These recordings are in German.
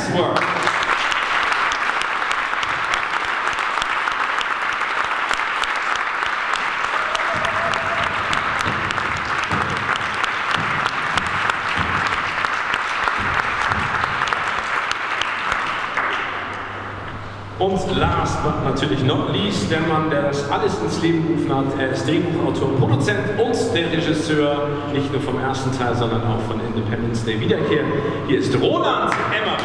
Hemsworth. Und last but natürlich not least, der Mann, der das alles ins Leben gerufen hat. Er ist Drehbuchautor, Produzent und der Regisseur, nicht nur vom ersten Teil, sondern auch von Independence Day Wiederkehr. Hier ist Roland Emmerich.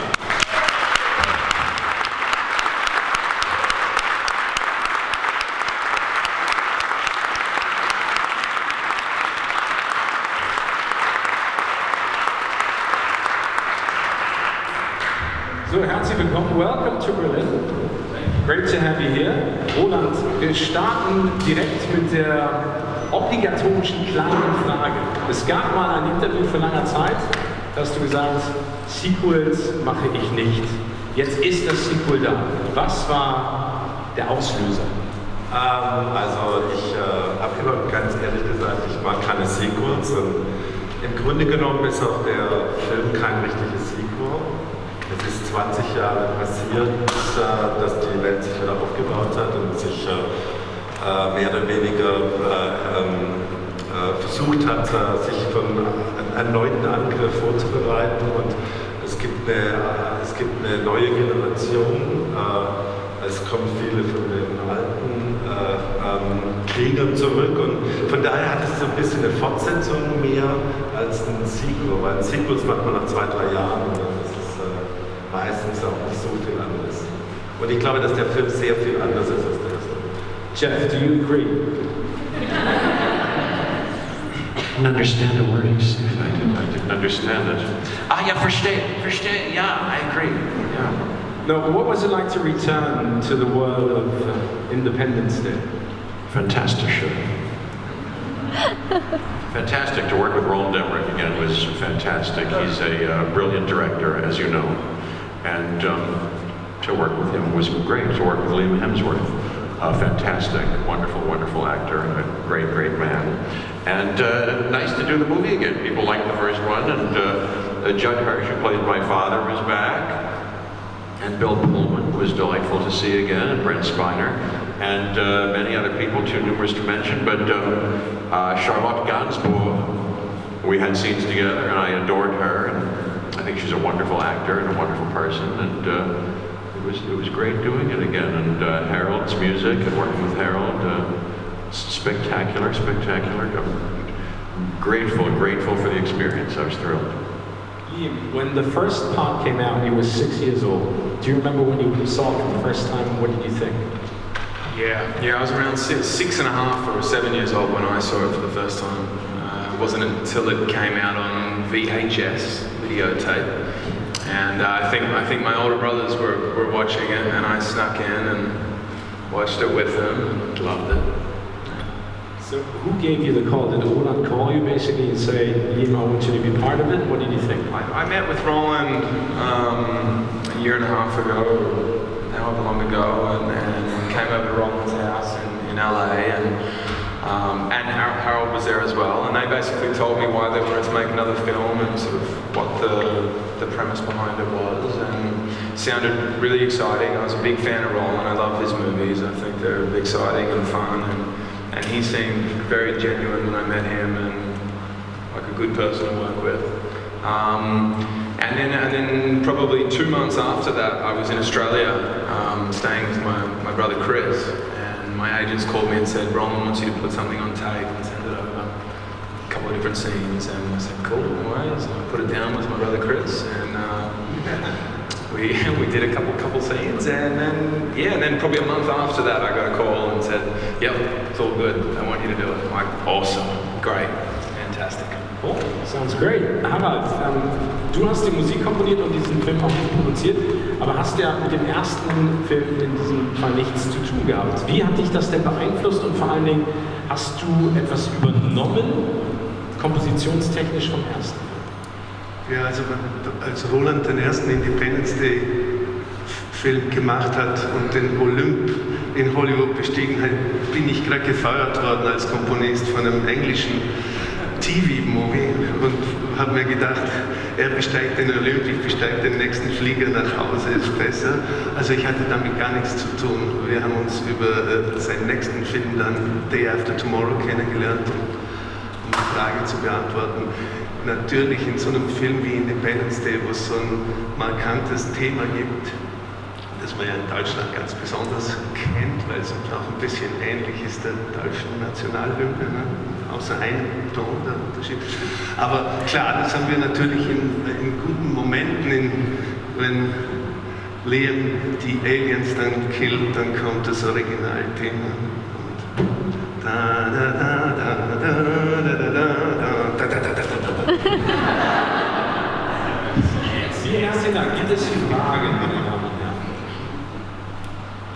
So, herzlich willkommen. Welcome to Berlin. Great to have you here. Roland, wir starten direkt mit der obligatorischen kleinen Frage. Es gab mal ein Interview vor langer Zeit, da hast du gesagt, Sequels mache ich nicht. Jetzt ist das Sequel da. Was war der Auslöser? Also ich habe immer ganz ehrlich gesagt, ich mag keine Sequels. Und im Grunde genommen ist auch der Film kein richtiges Sequel. Es ist 20 Jahre passiert, dass die Welt sich wieder aufgebaut hat und sich mehr oder weniger versucht hat, sich für einen erneuten Angriff vorzubereiten. Und es gibt eine neue Generation. Es kommen viele von den alten Kriegern zurück. Und von daher hat es so ein bisschen eine Fortsetzung mehr als ein Sequel. Weil ein Sequel macht man nach 2-3 Jahren. Meistens auch nicht so viel anderes. Und ich glaube, dass der Film sehr viel anders ist als der erste. Jeff, do you agree? I don't understand the wordings. If I didn't understand it. Yeah, verstehe. Yeah, I agree. Yeah. No, what was it like to return to the world of Independence Day? Fantastic show. Fantastic to work with Roland Emmerich again was fantastic. He's a brilliant director, as you know. And to work with him was great. To work with Liam Hemsworth, fantastic, wonderful actor, and a great man. And nice to do the movie again. People liked the first one, and Judd Hirsch, who played my father, was back. And Bill Pullman was delightful to see again, and Brent Spiner, and many other people, too numerous to mention. But Charlotte Gainsbourg, we had scenes together, and I adored her. And I think she's a wonderful actor and a wonderful person, and it was great doing it again. And Harold's music and working with Harold, spectacular. I'm grateful for the experience. I was thrilled. When the first part came out, you were 6 years old. Do you remember when you saw it for the first time? What did you think? Yeah, I was around 6.5 or 7 years old when I saw it for the first time. It wasn't until it came out on VHS videotape, and I think my older brothers were watching it, and I snuck in and watched it with them and loved it. So who gave you the call? Did Roland call you basically and say, Liam, I want you to be part of it? What did you think? I met with Roland a year and a half ago, however long ago, and came over to Roland's house in LA, and Harold was there as well, and they basically told me why they wanted to make another film and sort of what the premise behind it was, and it sounded really exciting. I was a big fan of Roland. I love his movies. I think they're exciting and fun, and he seemed very genuine when I met him and like a good person to work with. And then probably 2 months after that, I was in Australia staying with my brother Chris. My agents called me and said, Roland wants you to put something on tape and send it over. A couple of different scenes, and I said, cool, no worries. So I put it down with my brother Chris, and we did a couple scenes, and then probably a month after that, I got a call and said, yep, it's all good. I want you to do it. I'm like, awesome, great, fantastic. Oh, sounds great. Harald, du hast die Musik komponiert und diesen Film auch produziert, aber hast ja mit dem ersten Film in diesem Fall nichts zu tun gehabt. Wie hat dich das denn beeinflusst und vor allen Dingen, hast du etwas übernommen, kompositionstechnisch vom ersten? Ja, also als Roland den ersten Independence Day Film gemacht hat und den Olymp in Hollywood bestiegen hat, bin ich gerade gefeuert worden als Komponist von einem englischen TV-Movie und habe mir gedacht, er besteigt den Olymp, ich besteige den nächsten Flieger nach Hause, ist besser. Also ich hatte damit gar nichts zu tun. Wir haben uns über seinen nächsten Film dann Day After Tomorrow kennengelernt, um die Frage zu beantworten. Natürlich in so einem Film wie Independence Day, wo es so ein markantes Thema gibt, das man ja in Deutschland ganz besonders kennt, weil es auch ein bisschen ähnlich ist der deutschen Nationalhymne, ne? Außer einem Ton der Unterschied. Aber klar, das haben wir natürlich in guten Momenten, wenn Liam die Aliens dann killt, dann kommt das Originalthema. Die erste Dank, gibt es Fragen, meine Damen und Herren?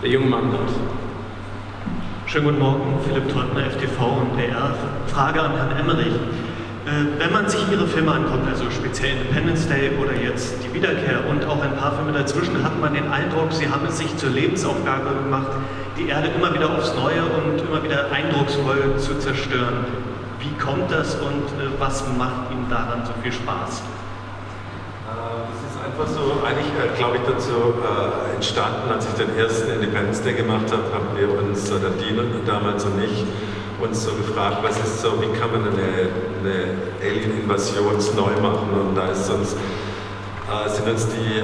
Der junge Mann dort. Schönen guten Morgen, Philipp Teutner, FTV und PR. Frage an Herrn Emmerich. Wenn man sich Ihre Filme anguckt, also speziell Independence Day oder jetzt Die Wiederkehr und auch ein paar Filme dazwischen, hat man den Eindruck, Sie haben es sich zur Lebensaufgabe gemacht, die Erde immer wieder aufs Neue und immer wieder eindrucksvoll zu zerstören. Wie kommt das und was macht Ihnen daran so viel Spaß? Das ist einfach so, eigentlich glaube ich dazu entstanden, als ich den ersten Independence Day gemacht habe, haben wir uns, der Dino damals und ich, uns so gefragt, was ist so, wie kann man eine Alien-Invasion neu machen? Und da ist uns, sind uns die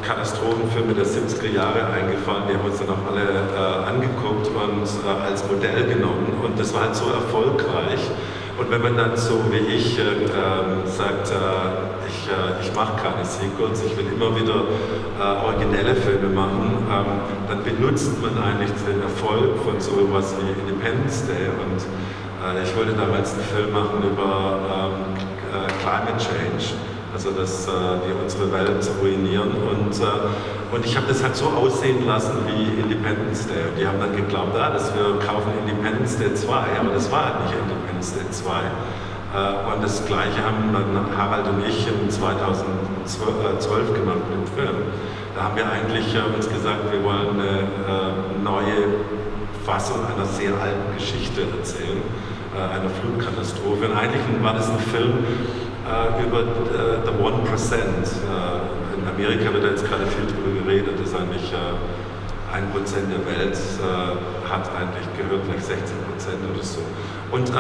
Katastrophenfilme der 70er Jahre eingefallen, die haben uns dann auch alle angeguckt und als Modell genommen und das war halt so erfolgreich. Und wenn man dann so wie ich sagt, ich mache keine Sequels, ich will immer wieder originelle Filme machen, dann benutzt man eigentlich den Erfolg von so etwas wie Independence Day. Und ich wollte damals einen Film machen über Climate Change, also dass die unsere Welt ruinieren. Und ich habe das halt so aussehen lassen wie Independence Day. Und die haben dann geglaubt, dass wir kaufen Independence Day 2, aber das war halt nicht Independence Day 2. Und das Gleiche haben dann Harald und ich in 2012 gemacht mit dem Film. Da haben wir eigentlich uns gesagt, wir wollen eine neue Fassung einer sehr alten Geschichte erzählen, einer Flutkatastrophe. Und eigentlich war das ein Film über the 1%. In Amerika wird jetzt gerade viel darüber geredet, dass eigentlich 1% der Welt gehört gleich 16% oder so. Und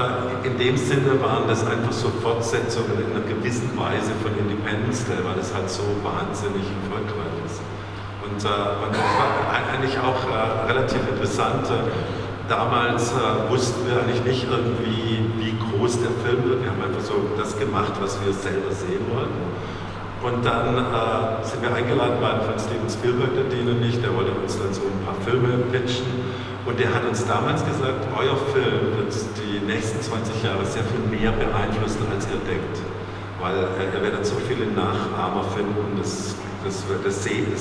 in dem Sinne waren das einfach so Fortsetzungen in einer gewissen Weise von Independence Day, weil das halt so wahnsinnig erfolgreich ist. Und das war eigentlich auch relativ interessant. Damals wussten wir eigentlich nicht irgendwie, wie groß der Film wird. Wir haben einfach so das gemacht, was wir selber sehen wollten. Und dann sind wir eingeladen worden von Steven Spielberg, der Dean und ich, der wollte uns dann so ein paar Filme pitchen. Und der hat uns damals gesagt, euer Film wird die nächsten 20 Jahre sehr viel mehr beeinflussen, als ihr denkt. Weil ihr werdet so viele Nachahmer finden, das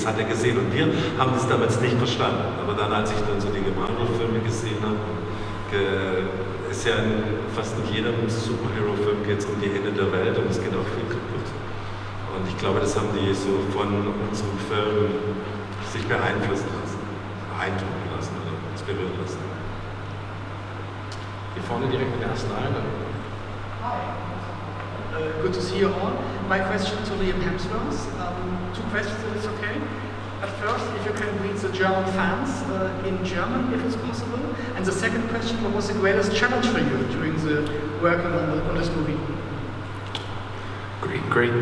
hat er gesehen. Und wir haben das damals nicht verstanden. Aber dann, als ich dann so die Marvel-Filme gesehen habe, ist ja fast in jedem Superhero-Film geht es um die Ende der Welt und es geht auch viel kaputt. Und ich glaube, das haben die so von unserem Film sich beeinflussen lassen, beeindrucken lassen oder inspirieren lassen. Hier vorne direkt in der ersten Reihe. Hi. Good to see you all. My question to Liam Hemsworth. Two questions, if it's okay. At first, if you can greet the German fans in German, if it's possible. And the second question, what was the greatest challenge for you during the working on this movie? Greet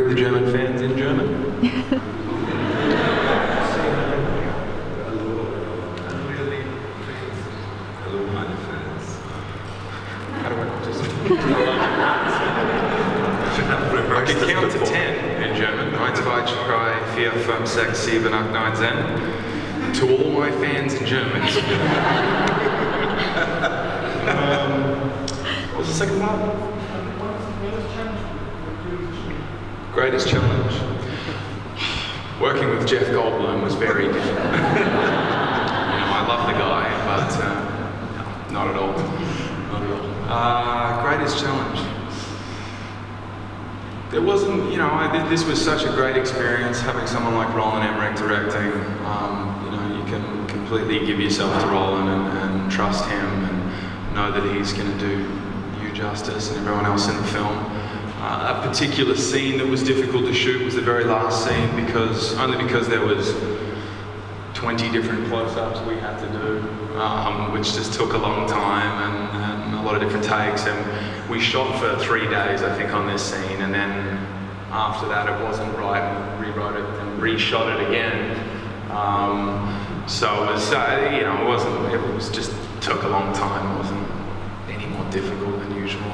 the German fans in German. Hello, meine Fans. How do I put this? I can count to 10 in German. 1, 2, 3, 4, 5, 6, 7, 8, 9, 10. To all my fans in German. What was the second part? Greatest challenge. Working with Jeff Goldblum was very difficult. I love the guy, but not at all. Not at all. Greatest challenge. There wasn't, this was such a great experience having someone like Roland Emmerich directing. You can completely give yourself to Roland and trust him and know that he's going to do you Justice and everyone else in the film. A particular scene that was difficult to shoot was the very last scene only because there was 20 different close-ups we had to do, which just took a long time and a lot of different takes, and we shot for 3 days I think on this scene, and then after that it wasn't right, we rewrote it and reshot it again. So it was, it was just took a long time. It wasn't any more difficult than usual.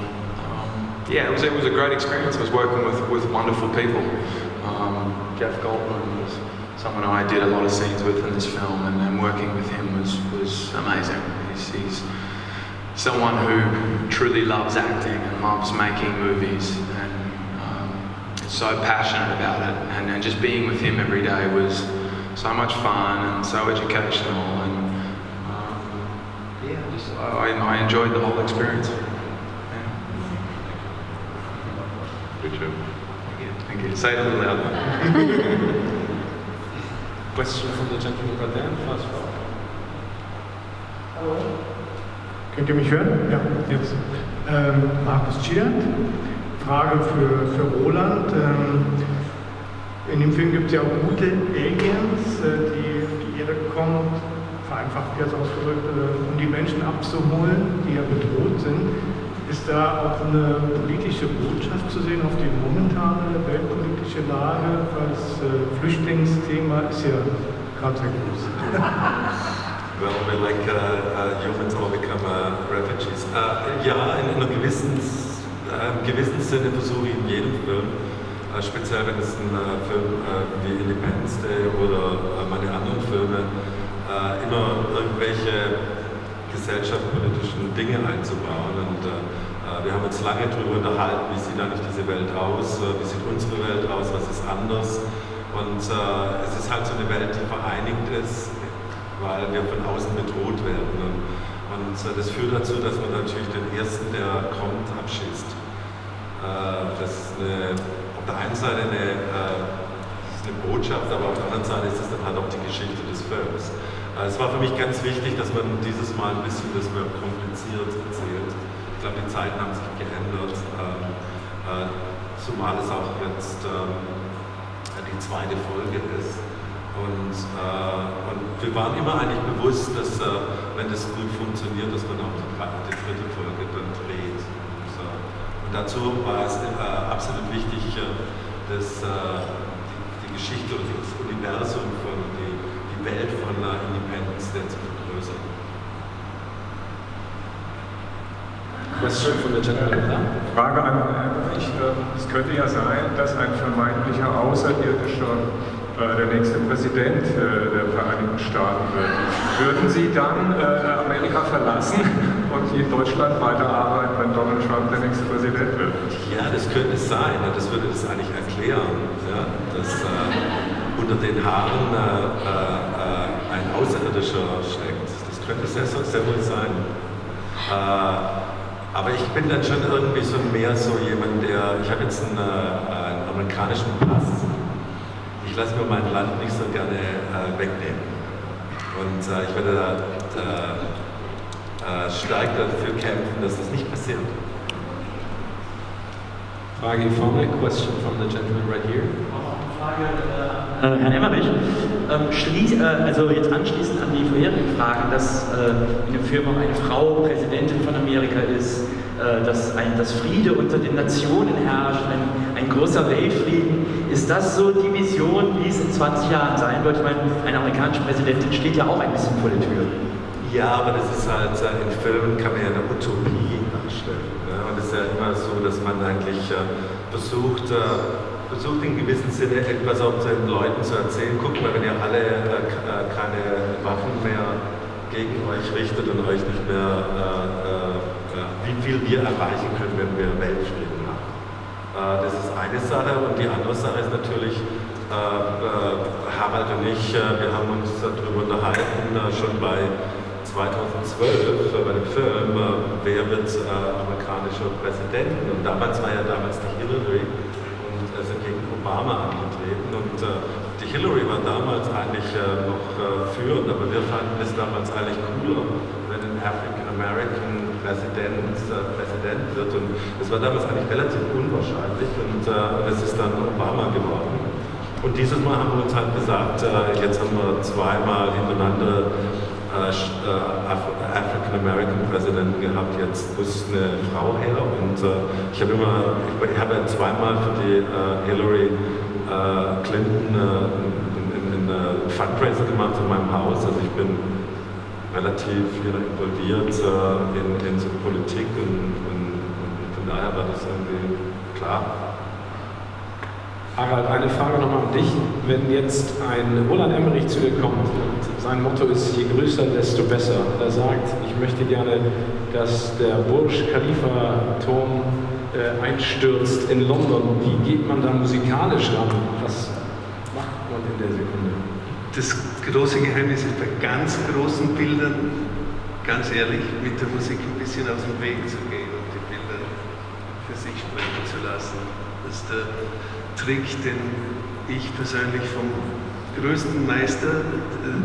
Yeah, it was a great experience. I was working with wonderful people. Jeff Goldblum was someone I did a lot of scenes with in this film, and working with him was amazing. He's someone who truly loves acting and loves making movies, and is so passionate about it. And just being with him every day was so much fun and so educational, and I enjoyed the whole experience. Yeah. Good job. Thank you. Say it a little louder. Question from the gentleman right there, first of all. Hallo. Könnt ihr mich hören? Ja. Yes. Markus Giert. Frage für Roland. In dem Film gibt es ja auch gute Aliens, die auf die Erde kommen, vereinfacht jetzt ausgedrückt, um die Menschen abzuholen, die ja bedroht sind. Ist da auch eine politische Botschaft zu sehen auf die momentane weltpolitische Lage? Weil das Flüchtlingsthema ist ja gerade sehr groß. Well, we're like humans all become refugees. Ja, in einem gewissen Sinne versuche ich in jedem Film, speziell wenn es ein Film wie Independence Day oder meine anderen Filme, immer irgendwelche gesellschaftspolitischen Dinge einzubauen. Und wir haben uns lange darüber unterhalten, wie sieht eigentlich diese Welt aus, wie sieht unsere Welt aus, was ist anders. Und es ist halt so eine Welt, die vereinigt ist, weil wir von außen bedroht werden. Und das führt dazu, dass man natürlich den Ersten, der kommt, abschießt. Das ist auf der einen Seite eine Botschaft, aber auf der anderen Seite ist es dann halt auch die Geschichte des Films. Es war für mich ganz wichtig, dass man dieses Mal ein bisschen das mehr kompliziert erzählt. Ich glaube, die Zeiten haben sich geändert, zumal es auch jetzt die zweite Folge ist. Und wir waren immer eigentlich bewusst, dass wenn das gut funktioniert, dass man auch die dritte Folge dann dreht. Und dazu war es absolut wichtig, dass die Geschichte oder das Universum von die Welt von Independence Day zu vergrößern. Question from the gentleman. Frage an Emmerich. Es könnte ja sein, dass ein vermeintlicher Außerirdischer der nächste Präsident der Vereinigten Staaten wird. Würden Sie dann Amerika verlassen und in Deutschland weiterarbeiten, wenn Donald Trump der nächste Präsident wird? Ja, das könnte es sein. Das würde das eigentlich erklären, ja, dass unter den Haaren ein Außerirdischer steckt. Das könnte sehr wohl sein. Aber ich bin dann schon irgendwie so mehr so jemand, ich habe jetzt einen amerikanischen Pass. Ich lasse mir mein Land nicht so gerne wegnehmen. Und ich werde stark dafür kämpfen, dass das nicht passiert. Frage hier vorne, question from the gentleman right here. Frage, Herrn Emmerich, also jetzt anschließend an die vorherigen Fragen, dass in dem Film auch eine Frau Präsidentin von Amerika ist, dass Friede unter den Nationen herrscht, ein großer Weltfrieden. Ist das so die Vision, wie es in 20 Jahren sein wird? Ich meine, eine amerikanische Präsidentin steht ja auch ein bisschen vor der Tür. Ja, aber das ist halt, in Filmen kann man ja eine Utopie darstellen. Ja? Und es ist ja immer so, dass man eigentlich versucht in gewissem Sinne etwas auch den Leuten zu erzählen. Guckt mal, wenn ihr alle keine Waffen mehr gegen euch richtet und euch nicht mehr, wie viel wir erreichen können, wenn wir Weltfrieden machen. Das ist eine Sache, und die andere Sache ist natürlich, Harald und ich, wir haben uns darüber unterhalten, schon bei 2012 bei dem Film, wer wird amerikanischer Präsident? Und damals war ja die Hillary, und sind gegen Obama angetreten, und die Hillary war damals eigentlich noch führend, aber wir fanden es damals eigentlich cooler, wenn ein African American Präsident wird. Und das war damals eigentlich relativ unwahrscheinlich und es ist dann Obama geworden. Und dieses Mal haben wir uns halt gesagt, jetzt haben wir zweimal hintereinander African American Präsidenten gehabt, jetzt muss eine Frau her. Und ich habe ja zweimal für die Hillary Clinton einen Fundraiser gemacht in meinem Haus. Also ich bin relativ involviert in so Politik und von daher war das irgendwie klar. Harald, eine Frage nochmal an dich. Wenn jetzt ein Roland Emmerich zu dir kommt und sein Motto ist, je größer, desto besser. Er sagt, ich möchte gerne, dass der Burj Khalifa-Turm einstürzt in London. Wie geht man da musikalisch ran? Was macht man in der Sekunde? Das große Geheimnis ist bei ganz großen Bildern, ganz ehrlich, mit der Musik ein bisschen aus dem Weg zu gehen und die Bilder für sich sprechen zu lassen. Das ist der Trick, den ich persönlich vom größten Meister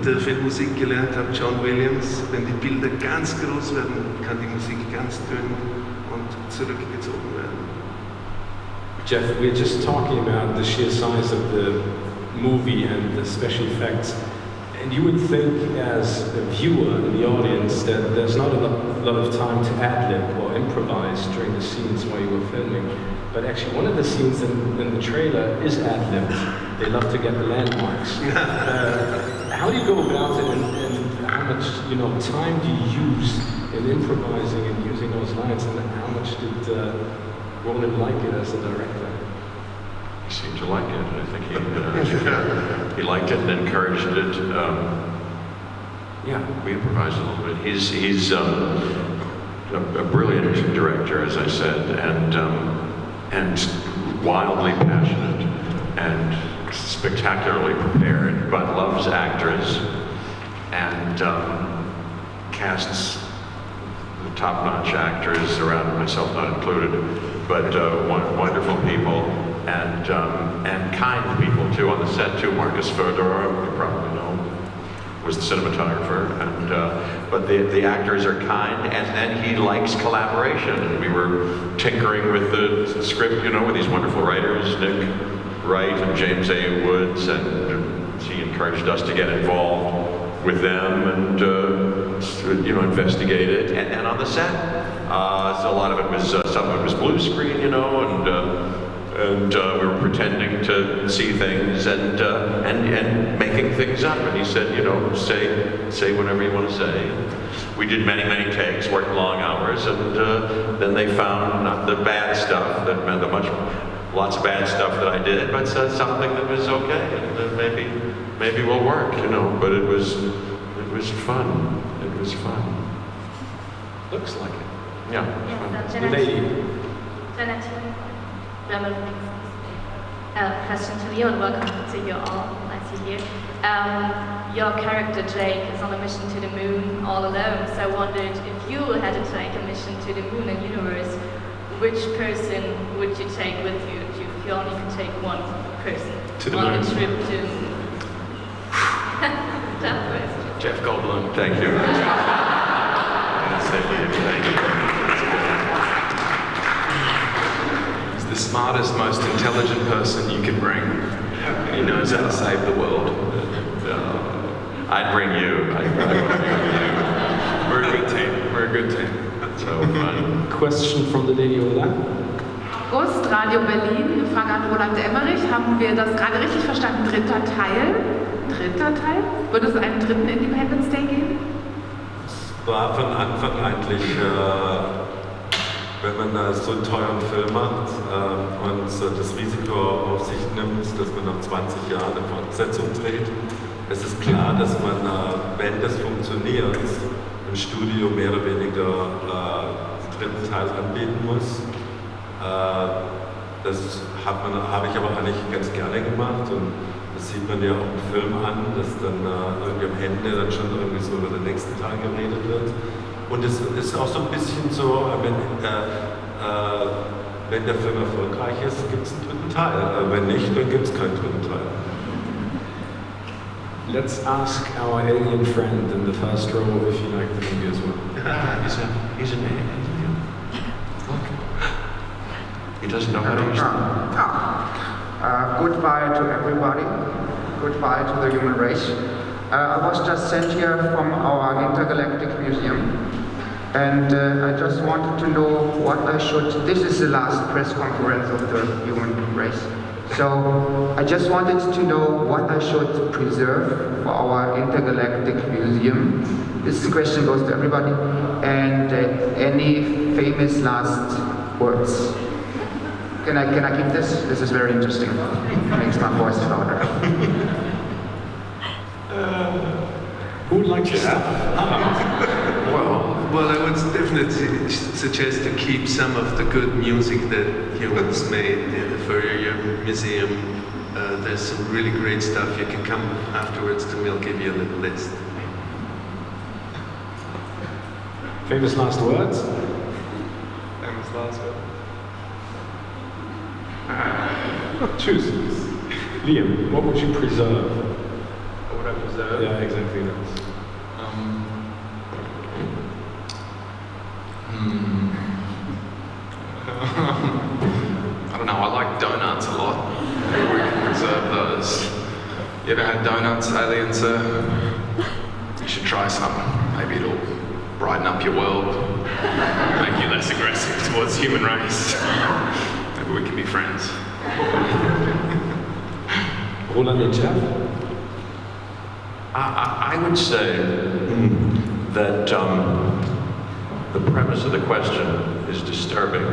der Filmmusik gelernt habe, John Williams. Wenn die Bilder ganz groß werden, kann die Musik ganz dünn und zurückgezogen werden. Jeff, we're just talking about the sheer size of the movie and the special effects, and you would think as a viewer in the audience that there's not a lot of time to ad-lib or improvise during the scenes while you were filming, but actually one of the scenes in the trailer is ad-libbed. They love to get the landmarks. How do you go about it, and how much time do you use in improvising and using those lines, and how much did Roland like it as a director? He seemed to like it. I think he liked it and encouraged it. Yeah, we improvised a little bit. He's a brilliant director, as I said, and wildly passionate and spectacularly prepared, but loves actors and casts the top-notch actors around, myself not included, but wonderful people. And kind people too on the set too. Marcus Fedor, you probably know, was the cinematographer. And but the actors are kind, and then he likes collaboration. And we were tinkering with the script, with these wonderful writers, Nick Wright and James A. Woods, and he encouraged us to get involved with them and investigate it. And on the set, so a lot of it was some of it was blue screen, and we were pretending to see things and making things up. And he said, say whatever you want to say. We did many takes, worked long hours, and then they found not the bad stuff, that meant lots of bad stuff that I did, but something that was okay, and maybe will work, But it was fun. It was fun. Looks like it. Yeah. The lady. Question to you and welcome to you all. Nice to hear. Your character Jake is on a mission to the moon all alone. So I wondered if you had to take a mission to the moon and universe, which person would you take with you if you only could take one person to the on moon? a trip to? Tough question. Jeff Goldblum. Thank you. Thank you. The smartest, most intelligent person you could bring. He knows how to save the world. I'd bring you. We're a good team. We're a good team. So fun. Question from the lady over there. August, Radio Berlin. Eine Frage an Roland Emmerich. Haben wir das gerade richtig verstanden? Dritter Teil? Wird es einen dritten Independence Day geben? Es war von Anfang eigentlich, wenn man so einen teuren Film macht und das Risiko auf sich nimmt, dass man nach 20 Jahren eine Fortsetzung dreht, es ist klar, dass man, wenn das funktioniert, im Studio mehr oder weniger den dritten Teil anbieten muss. Das habe ich aber eigentlich ganz gerne gemacht, und das sieht man ja auch im Film an, dass dann irgendwie am Ende dann schon irgendwie so über den nächsten Teil geredet wird. Und es ist auch so ein bisschen so, wenn der Film erfolgreich ist, gibt es einen dritten Teil. Wenn nicht, dann gibt es keinen dritten Teil. let's ask our alien friend in the first row if he liked the movie as well. He's an alien. Look. He doesn't know how to use Goodbye to everybody. Goodbye to the human race. I was just sent here from our intergalactic museum, and I just wanted to know what I should. This is the last press conference of the human race. So I just wanted to know what I should preserve for our intergalactic museum. This question goes to everybody. And any famous last words? Can I keep this? This is very interesting. Makes my voice louder. Who would like to start? Well, I would definitely suggest to keep some of the good music that humans made for your museum. There's some really great stuff. You can come afterwards to me, I'll give you a little list. Famous last words? Famous last words? Choose. Liam, what would you preserve? What would I preserve? Yeah, exactly that. I don't know, I like donuts a lot. Maybe we can preserve those. You ever had donuts, alien sir? You should try some. Maybe it'll brighten up your world, make you less aggressive towards human race. Maybe we can be friends. Roland and Jeff? I would say that the premise of the question is disturbing.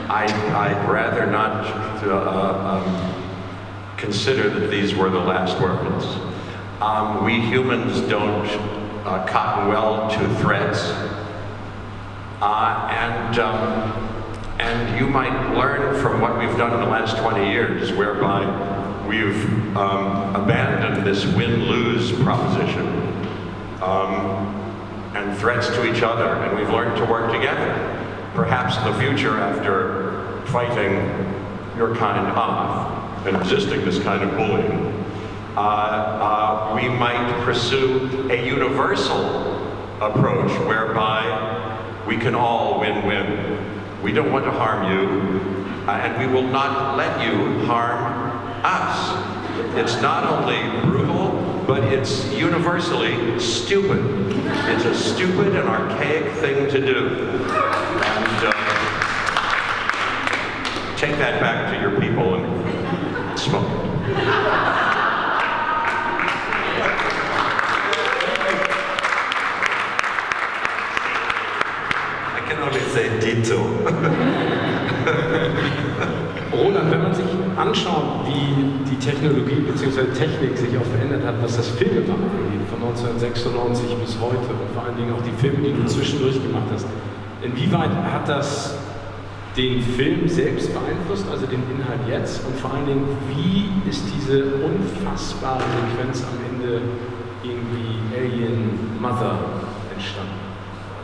I'd rather not consider that these were the last words. We humans don't cotton well to threats, and you might learn from what we've done in the last 20 years, whereby we've abandoned this win-lose proposition and threats to each other, and we've learned to work together. Perhaps in the future, after fighting your kind off and resisting this kind of bullying, we might pursue a universal approach whereby we can all win-win. We don't want to harm you, and we will not let you harm us. It's not only brutal, but it's universally stupid. It's a stupid and archaic thing to do. And take that back to your people and smoke it. I can only say ditto. Roland, wenn man sich anschaut, wie die Technologie bzw. Technik sich auch verändert hat, was das Filmemachen angeht, von 1996 bis heute und vor allen Dingen auch die Filme, die du zwischendurch gemacht hast, inwieweit hat das den Film selbst beeinflusst, also den Inhalt jetzt, und vor allen Dingen, wie ist diese unfassbare Sequenz am Ende irgendwie Alien Mother entstanden?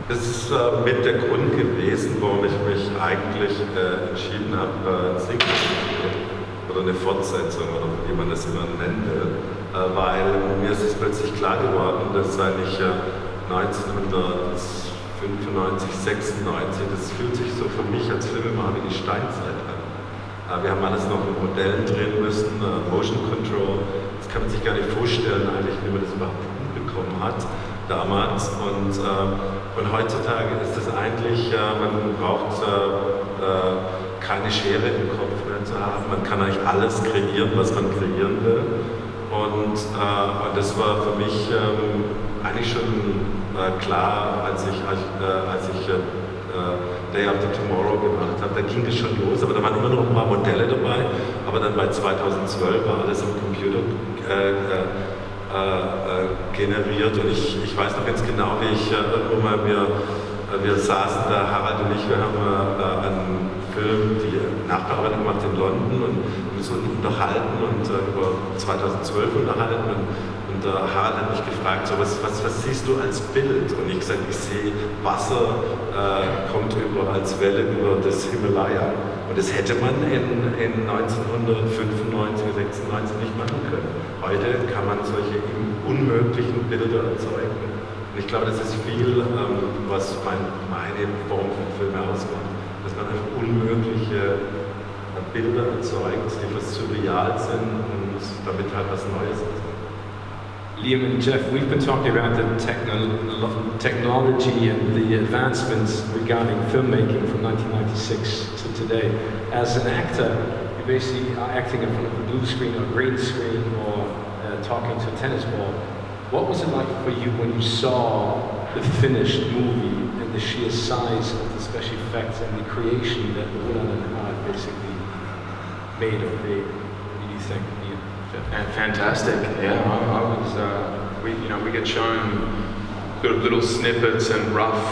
Das ist mit der Grund gewesen, warum ich mich eigentlich entschieden habe, ein Sequel oder eine Fortsetzung oder wie man das immer nennen will, weil mir ist es plötzlich klar geworden, dass eigentlich 1995, 96, das fühlt sich so für mich als Filmemacher wie die Steinzeit an. Wir haben alles noch in Modellen drehen müssen, Motion Control, das kann man sich gar nicht vorstellen eigentlich, wie man das überhaupt hinbekommen hat damals. Und heutzutage ist es eigentlich, man braucht keine Schere im Kopf mehr zu haben, man kann eigentlich alles kreieren, was man kreieren will. Und das war für mich eigentlich schon klar, als ich Day After Tomorrow gemacht habe. Da ging es schon los, aber da waren immer noch ein paar Modelle dabei. Aber dann bei 2012 war alles im Computer generiert, und ich weiß noch ganz genau, wie ich irgendwo mal wir saßen da, Harald und ich, wir haben einen Film, die Nachbearbeitung gemacht in London und uns unterhalten und über 2012 unterhalten und Und Harald hat mich gefragt, so, was siehst du als Bild? Und ich gesagt, ich sehe Wasser kommt als Welle über das Himalaya. Und das hätte man in 1995, 96 nicht machen können. Heute kann man solche unmöglichen Bilder erzeugen. Und ich glaube, das ist viel, was meine Form von Film ausmacht. Dass man einfach unmögliche Bilder erzeugt, die fast surreal sind und damit halt was Neues erzeugt. Liam and Jeff, we've been talking about the technology and the advancements regarding filmmaking from 1996 to today. As an actor, you basically are acting in front of a blue screen or green screen or talking to a tennis ball. What was it like for you when you saw the finished movie and the sheer size of the special effects and the creation that Roland and Harald basically made or created? What do you think? Fantastic. Yeah, I was. We get shown sort of little snippets and rough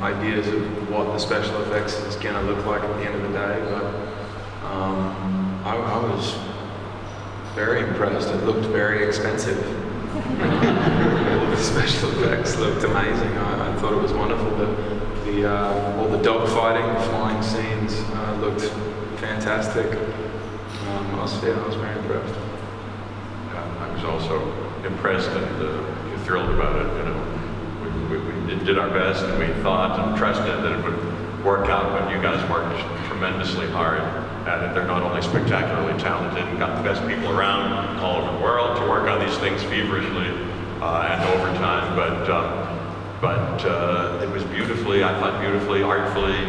ideas of what the special effects is going to look like at the end of the day, but I was very impressed. It looked very expensive. All of the special effects looked amazing. I thought it was wonderful. All the dog fighting, the flying scenes looked fantastic. I was very impressed. I was also impressed and thrilled about it. We did our best, and we thought and trusted that it would work out. But you guys worked tremendously hard at it. They're not only spectacularly talented and got the best people around all over the world to work on these things feverishly and over time, but it was beautifully, I thought beautifully, artfully,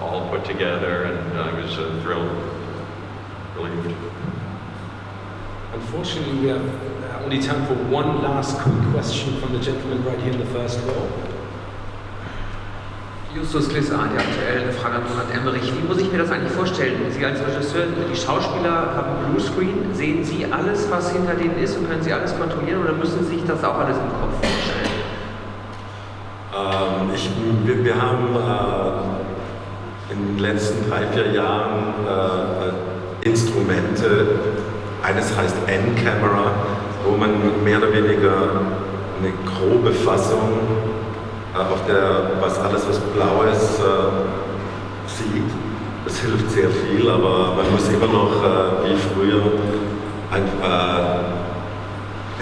all put together, and I was thrilled. Relieved. Unfortunately, we have only time for one last quick question from the gentleman right here in the first row. Justus Klisser, AD-Aktuell, eine Frage an Roland Emmerich. Wie muss ich mir das eigentlich vorstellen? Sie als Regisseur, die Schauspieler haben Bluescreen. Sehen Sie alles, was hinter denen ist, und können Sie alles kontrollieren, oder müssen Sie sich das auch alles im Kopf vorstellen? Wir haben in den letzten 3-4 Jahren Instrumente, eines heißt N-Camera, wo man mehr oder weniger eine grobe Fassung was blau ist, sieht. Das hilft sehr viel, aber man muss immer noch, wie früher,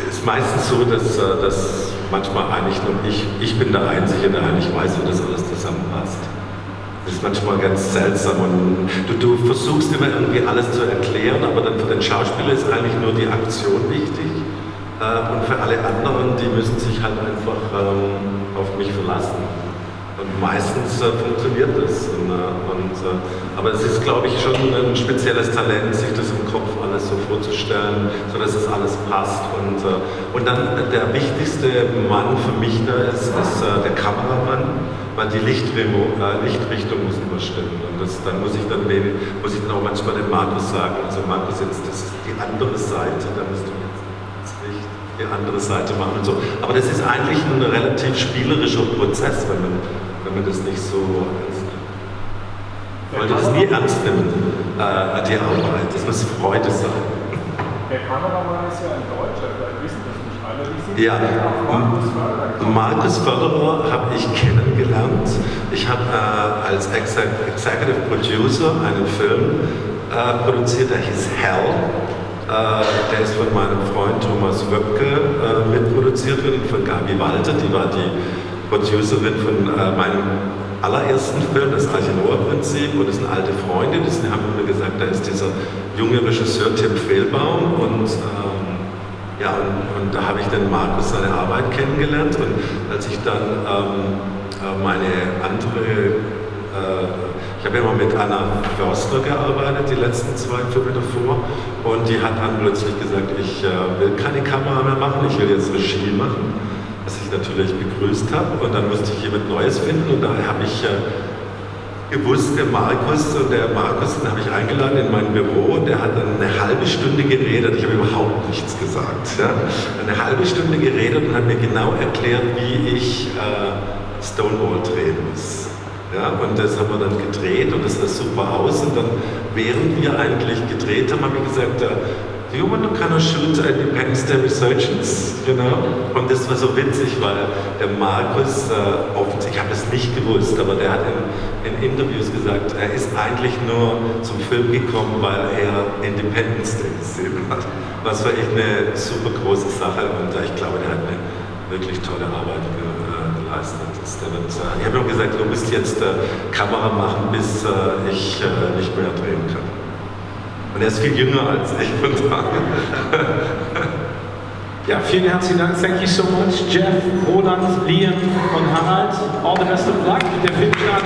es ist meistens so, dass manchmal eigentlich nur ich bin der Einzige, der eigentlich weiß, wie das alles zusammenpasst. Das ist manchmal ganz seltsam und du versuchst immer irgendwie alles zu erklären, aber dann für den Schauspieler ist eigentlich nur die Aktion wichtig und für alle anderen, die müssen sich halt einfach auf mich verlassen. Und meistens funktioniert das. Aber es ist, glaube ich, schon ein spezielles Talent, sich das im Kopf alles so vorzustellen, sodass es alles passt. Und dann der wichtigste Mann für mich da ist der Kameramann, weil die Lichtrichtung muss immer stimmen. Und dann muss ich dann auch manchmal dem Markus sagen, also Markus, jetzt, das ist die andere Seite, da musst du jetzt das Licht die andere Seite machen und so. Aber das ist eigentlich ein relativ spielerischer Prozess, wenn man das nicht so ernst nimmt. Ich wollte das nie ernst nehmen, die Arbeit. Das muss Freude sein. Der Kameramann ist ja ein Deutscher, vielleicht wissen das nicht alle. Ja, Markus Förderer habe ich kennengelernt. Ich habe als Executive Producer einen Film produziert, der hieß Hell. Der ist von meinem Freund Thomas Wöpke mitproduziert worden und von Gabi Walter, die war die Producerin von meinem allerersten Film, das Arche-Noah-Prinzip, und das sind alte Freunde, die haben mir gesagt, da ist dieser junge Regisseur Tim Fehlbaum und da habe ich dann Markus seine Arbeit kennengelernt, und als ich dann ich habe immer mit Anna Förster gearbeitet, die letzten 2 Filme davor, und die hat dann plötzlich gesagt, ich will keine Kamera mehr machen, ich will jetzt Regie machen, was ich natürlich begrüßt habe, und dann musste ich jemand Neues finden, und da habe ich gewusst, den Markus, den habe ich eingeladen in mein Büro, und der hat dann eine halbe Stunde geredet, ich habe überhaupt nichts gesagt, ja? Eine halbe Stunde geredet und hat mir genau erklärt, wie ich Stonewall drehen muss. Ja, und das haben wir dann gedreht, und das sah super aus, und dann, während wir eigentlich gedreht haben, habe ich gesagt, do you want to kind of shoot Independence Day Resurgence, you know? Und das war so witzig, weil der Markus, offensichtlich, ich habe es nicht gewusst, aber der hat in Interviews gesagt, er ist eigentlich nur zum Film gekommen, weil er Independence Day gesehen hat. Was war echt eine super große Sache und ich glaube, der hat eine wirklich tolle Arbeit geleistet. Ich habe ihm gesagt, du musst jetzt Kamera machen, bis ich nicht mehr drehen kann. Und er ist viel jünger als ich, von daher. Ja, vielen herzlichen Dank. Thank you so much, Jeff, Roland, Liam und Harald. All the best of luck mit der Filmstart.